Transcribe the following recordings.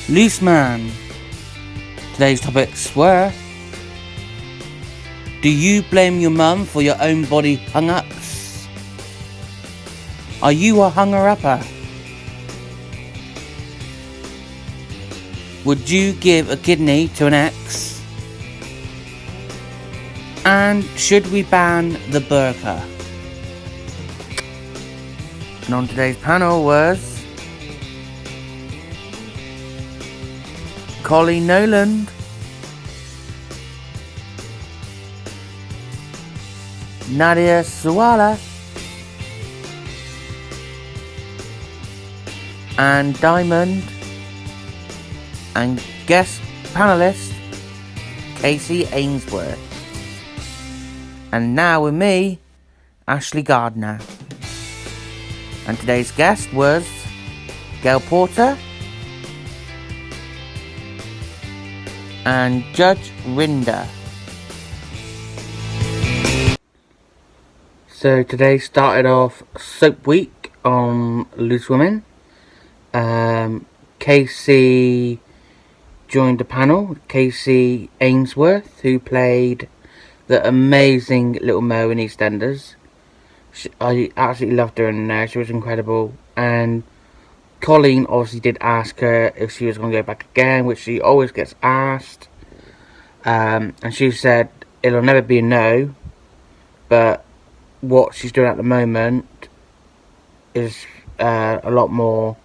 LooseMan. Today's topics were: do you blame your mum for your own body hung-ups? Are you a hunger-upper? Would you give a kidney to an ex? And should we ban the burqa? And on today's panel was Coleen Noland, Nadia Suwala, and Diamond, and guest panelist Kacey Ainsworth. And now with me, Ashley Gardner. And today's guest was Gail Porter and Judge Rinder. So today started off Soap Week on LooseMan. Kacey joined the panel, Kacey Ainsworth, who played the amazing Little Mo in EastEnders. I absolutely loved her in there. She was incredible. And Coleen obviously did ask her if she was going to go back again, which she always gets asked. And she said it'll never be a no, but what she's doing at the moment is a lot more.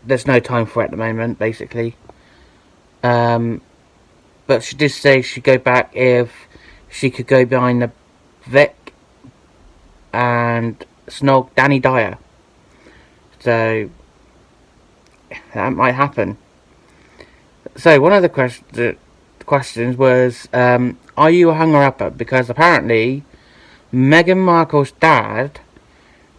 There's no time for it at the moment, basically. But she did say she'd go back if she could go behind the Vic and snog Danny Dyer. So that might happen. So one of the questions was, are you a hunger-upper? Because apparently Meghan Markle's dad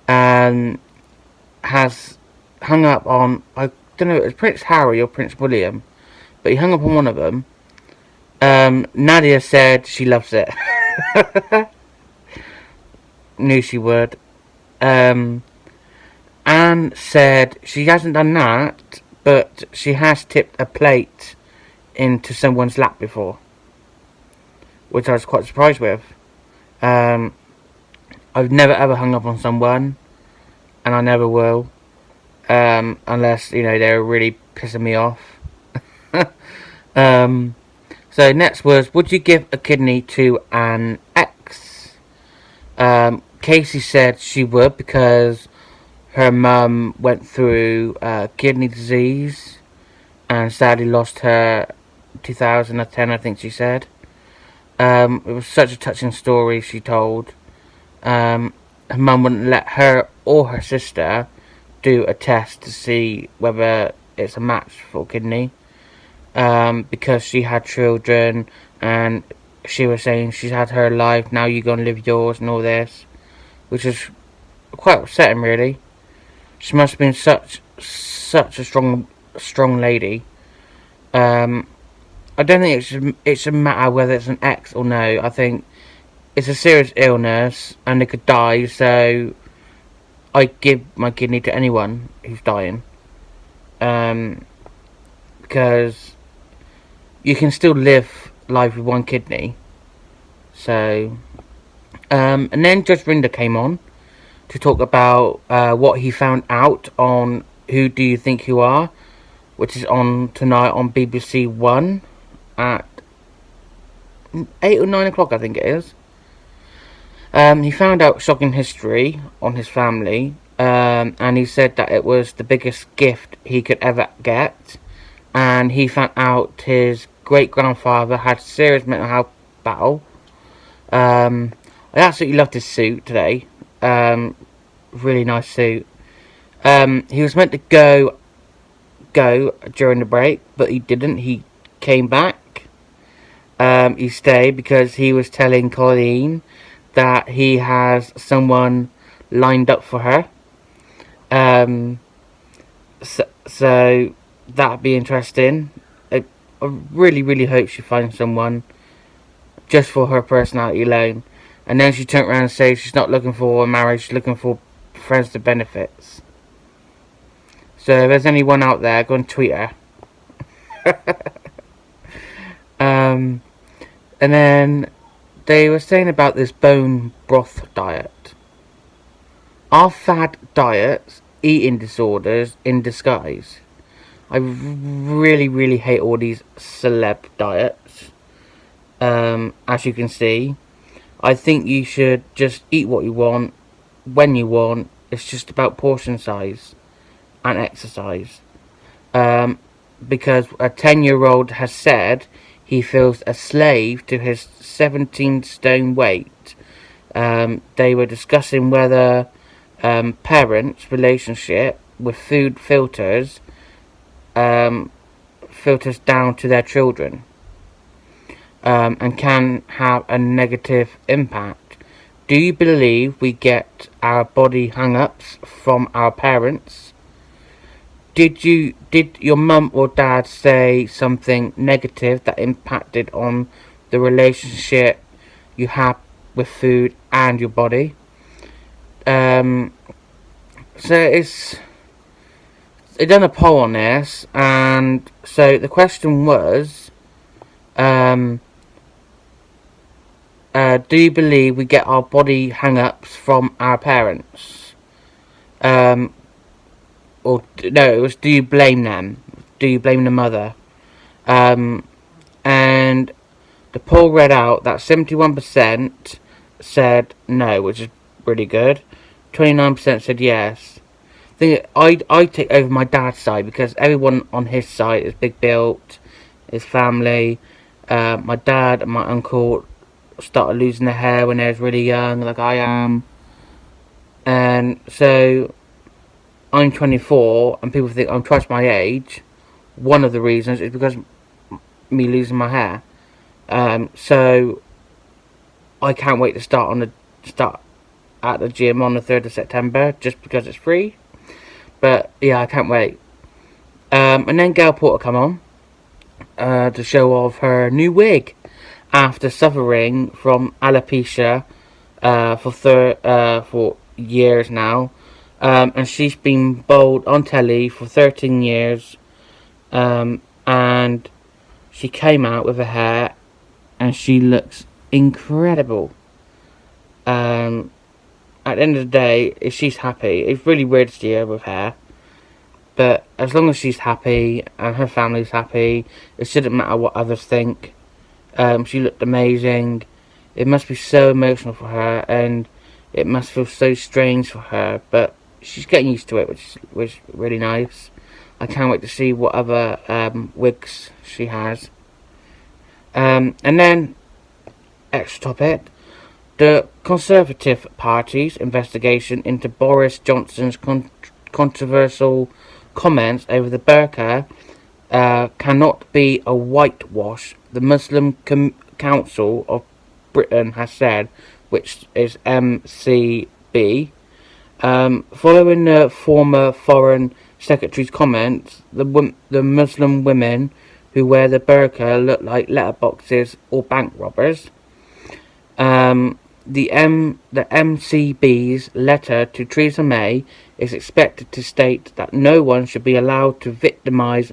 has hung up on, I don't know if it was Prince Harry or Prince William, but he hung up on one of them. Nadia said she loves it. Knew she would. Anne said she hasn't done that, but she has tipped a plate into someone's lap before, which I was quite surprised with. I've never ever hung up on someone, and I never will, unless, you know, they're really pissing me off. So next was, would you give a kidney to an ex? Kacey said she would, because her mum went through kidney disease and sadly lost her 2010, I think she said. It was such a touching story she told. Her mum wouldn't let her or her sister do a test to see whether it's a match for kidney, because she had children and she was saying she's had her life, now you're going to live yours and all this, which is quite upsetting, really. She must have been such a strong lady. I don't think it should matter whether it's an ex or no. I think it's a serious illness and they could die, so I give my kidney to anyone who's dying. Because you can still live life with one kidney. So, and then Judge Rinder came on to talk about what he found out on Who Do You Think You Are, which is on tonight on BBC One at 8 or 9 o'clock, I think it is. He found out shocking history on his family, and he said that it was the biggest gift he could ever get, and he found out his great-grandfather had serious mental health battle. I absolutely loved his suit today. Really nice suit. He was meant to go during the break, but he didn't. He came back. He stayed because he was telling Coleen that he has someone lined up for her. So that'd be interesting. I really hope she finds someone just for her personality alone. And then she turned around and said she's not looking for a marriage, she's looking for friends to benefits. So if there's anyone out there, go and tweet her. And then they were saying about this bone broth diet. Are fad diets eating disorders in disguise? I really, really hate all these celeb diets. As you can see, I think you should just eat what you want, when you want. It's just about portion size and exercise. Because a 10-year-old has said he feels a slave to his 17 stone weight. They were discussing whether parents' relationship with food filters down to their children, and can have a negative impact. Do you believe we get our body hang-ups from our parents? Did your mum or dad say something negative that impacted on the relationship you have with food and your body? So they done a poll on this, and so the question was, do you believe we get our body hang-ups from our parents? Or no, it was, do you blame them? Do you blame the mother? And the poll read out that 71% said no, which is really good. 29% said yes. I'd take over my dad's side, because everyone on his side is big built, his family. My dad and my uncle started losing their hair when they was really young, like I am. And so I'm 24, and people think I'm twice my age. One of the reasons is because me losing my hair. So I can't wait to start at the gym on the 3rd of September, just because it's free. But yeah, I can't wait. And then Gail Porter come on to show off her new wig after suffering from alopecia for years now. And she's been bold on telly for 13 years. And she came out with her hair, and she looks incredible. At the end of the day, if she's happy, it's really weird to see her with hair. But as long as she's happy and her family's happy, it shouldn't matter what others think. She looked amazing. It must be so emotional for her, and it must feel so strange for her. But she's getting used to it, which is really nice. I can't wait to see what other wigs she has. And then, extra topic. The Conservative Party's investigation into Boris Johnson's controversial comments over the burqa cannot be a whitewash, the Muslim Council of Britain has said, which is MCB. Following the former Foreign Secretary's comments, the Muslim women who wear the burqa look like letterboxes or bank robbers. The MCB's letter to Theresa May is expected to state that no one should be allowed to victimise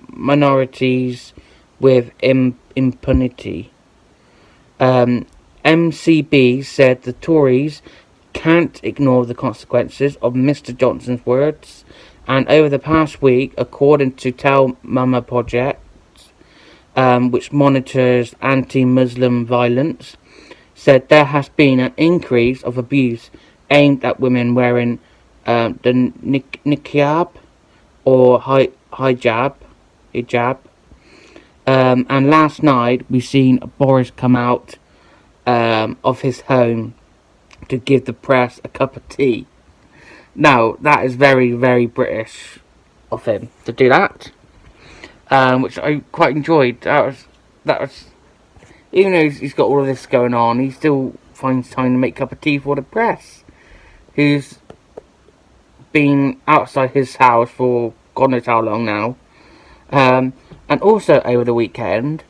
minorities with impunity. MCB said the Tories can't ignore the consequences of Mr. Johnson's words, and over the past week, according to Tell Mama Project, which monitors anti-Muslim violence, said there has been an increase of abuse aimed at women wearing the niqab or hijab. And last night we seen Boris come out of his home to give the press a cup of tea. Now that is very, very British of him to do that. Which I quite enjoyed. That was, even though he's got all of this going on, he still finds time to make a cup of tea for the press, who's been outside his house for God knows how long now. And also over the weekend,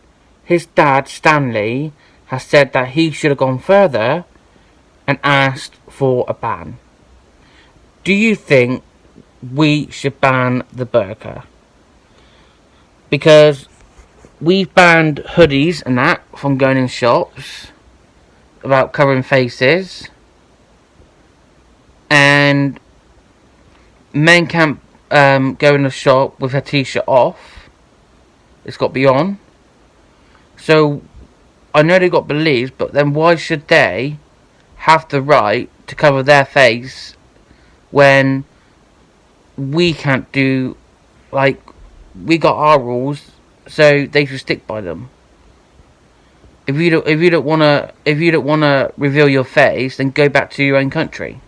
his dad Stanley has said that he should have gone further and asked for a ban. do you think we should ban the burqa? Because we've banned hoodies and that from going in shops about covering faces, and men can't go in a shop with a t-shirt off. It's got to be on. So I know they got beliefs, but then why should they have the right to cover their face when we can't do, like, we got our rules, so they should stick by them. If you don't wanna reveal your face, then go back to your own country.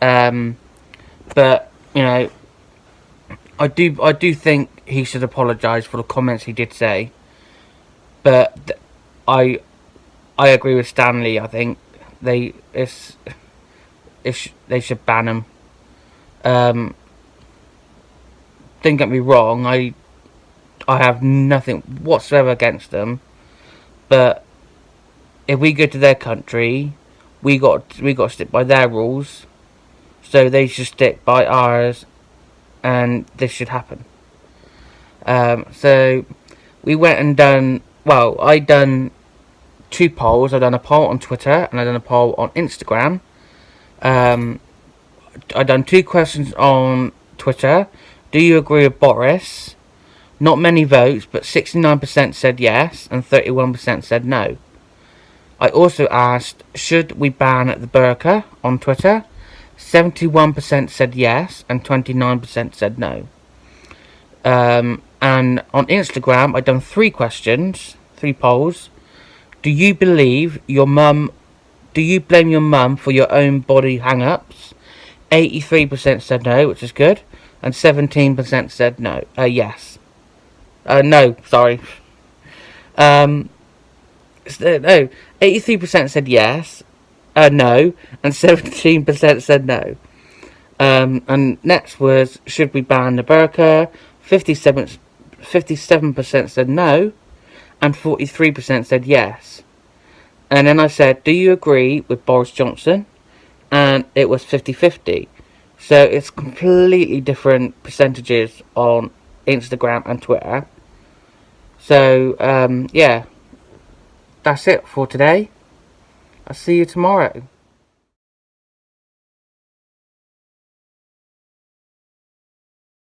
But you know, I do think he should apologise for the comments he did say. But I agree with Stanley. I think they should ban him. Don't get me wrong. I have nothing whatsoever against them, but if we go to their country, we got to stick by their rules. So they should stick by ours, and this should happen. So we went and done. Well, I done 2 polls. I done a poll on Twitter and I done a poll on Instagram. I done 2 questions on Twitter. Do you agree with Boris? Not many votes, but 69% said yes and 31% said no. I also asked, should we ban the burqa on Twitter? 71% said yes and 29% said no. And on Instagram, I done 3 questions, 3 polls. Do you believe your mum? Do you blame your mum for your own body hang-ups? 83% said no, which is good, and 17% said no. Yes. No, sorry. No, 83% said yes, no, and 17% said no. And next was, should we ban the burqa? 57% said no, and 43% said yes. And then I said, do you agree with Boris Johnson? And it was 50-50. So it's completely different percentages on Instagram and Twitter. So, yeah, that's it for today. I'll see you tomorrow.